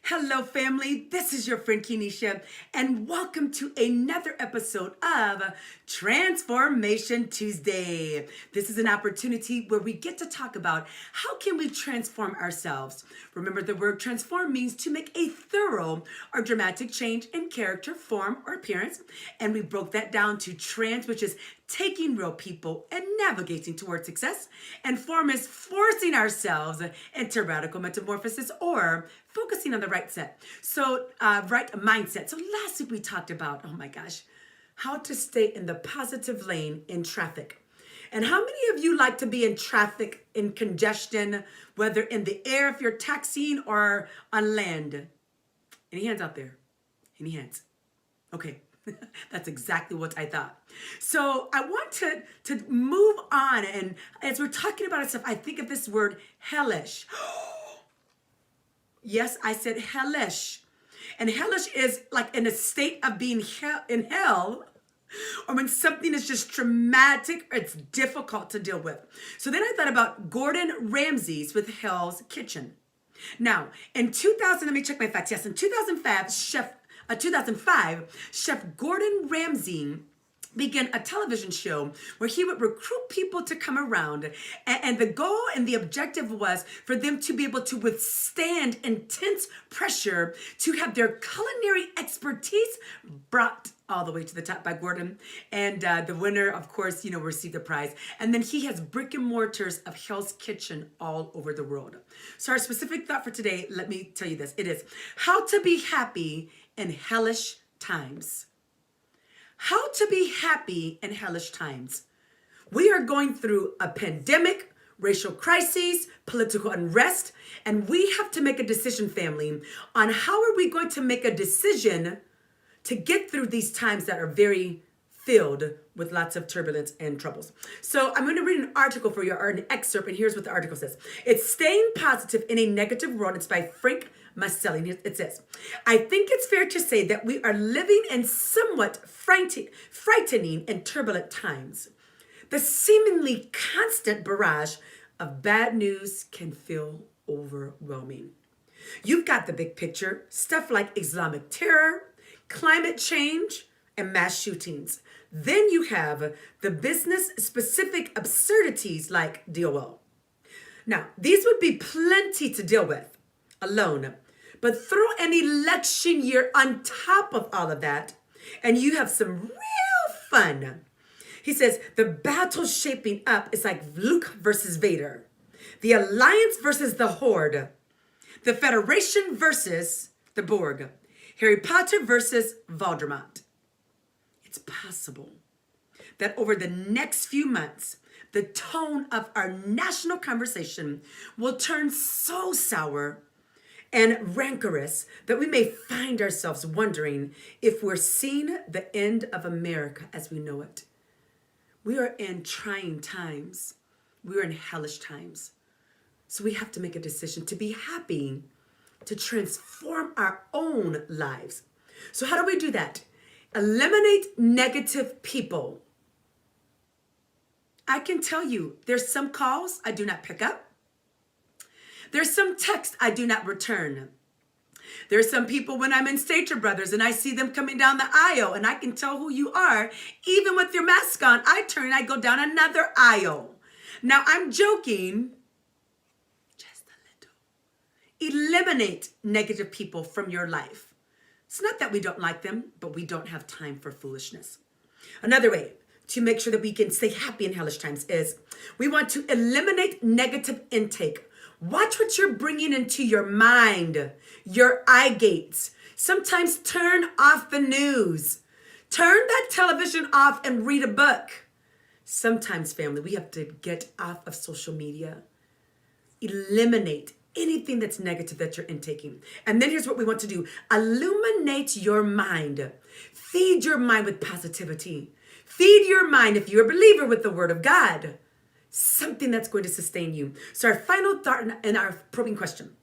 Hello, family. This is your friend Kenisha, and welcome to another episode of Transformation Tuesday. This is an opportunity where we get to talk about how can we transform ourselves. Remember, the word transform means to make a thorough or dramatic change in character, form, or appearance. And we broke that down to trans, which is taking real people and navigating towards success. And form is forcing ourselves into radical metamorphosis or focusing on the right mindset. So last week we talked about, oh my gosh, how to stay in the positive lane in traffic. And how many of you like to be in traffic, in congestion, whether in the air if you're taxiing or on land? Any hands out there? Any hands? Okay. That's exactly what I thought. So I want to move on. And as we're talking about stuff, I think of this word hellish. Yes, I said hellish. And hellish is like in a state of being in hell, or when something is just traumatic or it's difficult to deal with. So then I thought about Gordon Ramsay's with Hell's Kitchen. Now, in 2000, let me check my facts. Yes, in 2005, Chef Gordon Ramsay began a television show where he would recruit people to come around. And the goal and the objective was for them to be able to withstand intense pressure, to have their culinary expertise brought all the way to the top by Gordon. And the winner, of course, received the prize. And then he has brick and mortars of Hell's Kitchen all over the world. So our specific thought for today, let me tell you this. It is how to be happy in hellish times. How to be happy in hellish times. We are going through a pandemic, racial crises, political unrest, and we have to make a decision, family, on how are we going to make a decision to get through these times that are very filled with lots of turbulence and troubles. So I'm going to read an article for you, or an excerpt, and here's what the article says. It's Staying Positive in a Negative World. It's by Frank Maselli. It says, I think it's fair to say that we are living in somewhat frightening and turbulent times. The seemingly constant barrage of bad news can feel overwhelming. You've got the big picture, stuff like Islamic terror, climate change, and mass shootings. Then you have the business-specific absurdities like DOL. Now, these would be plenty to deal with alone, but throw an election year on top of all of that, and you have some real fun. He says, the battle shaping up is like Luke versus Vader, the Alliance versus the Horde, the Federation versus the Borg, Harry Potter versus Voldemort. It's possible that over the next few months, the tone of our national conversation will turn so sour and rancorous that we may find ourselves wondering if we're seeing the end of America as we know it. We are in trying times. We are in hellish times. So we have to make a decision to be happy, to transform our own lives. So how do we do that? Eliminate negative people. I can tell you, there's some calls I do not pick up. There's some texts I do not return. There's some people when I'm in Stater Brothers and I see them coming down the aisle and I can tell who you are. Even with your mask on, I turn and I go down another aisle. Now I'm joking, just a little. Eliminate negative people from your life. It's not that we don't like them, but we don't have time for foolishness. Another way to make sure that we can stay happy in hellish times is we want to eliminate negative intake. Watch what you're bringing into your mind, your eye gates. Sometimes turn off the news. Turn that television off and read a book. Sometimes, family, we have to get off of social media. Eliminate anything that's negative that you're intaking. And then here's what we want to do. Illuminate your mind. Feed your mind with positivity. Feed your mind, if you're a believer, with the word of God. Something that's going to sustain you. So our final thought and our probing question.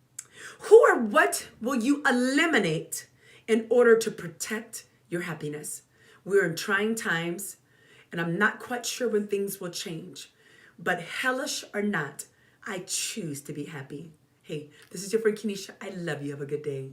Who or what will you eliminate in order to protect your happiness? We're in trying times, and I'm not quite sure when things will change. But hellish or not, I choose to be happy. Hey, this is your friend Kenisha. I love you. Have a good day.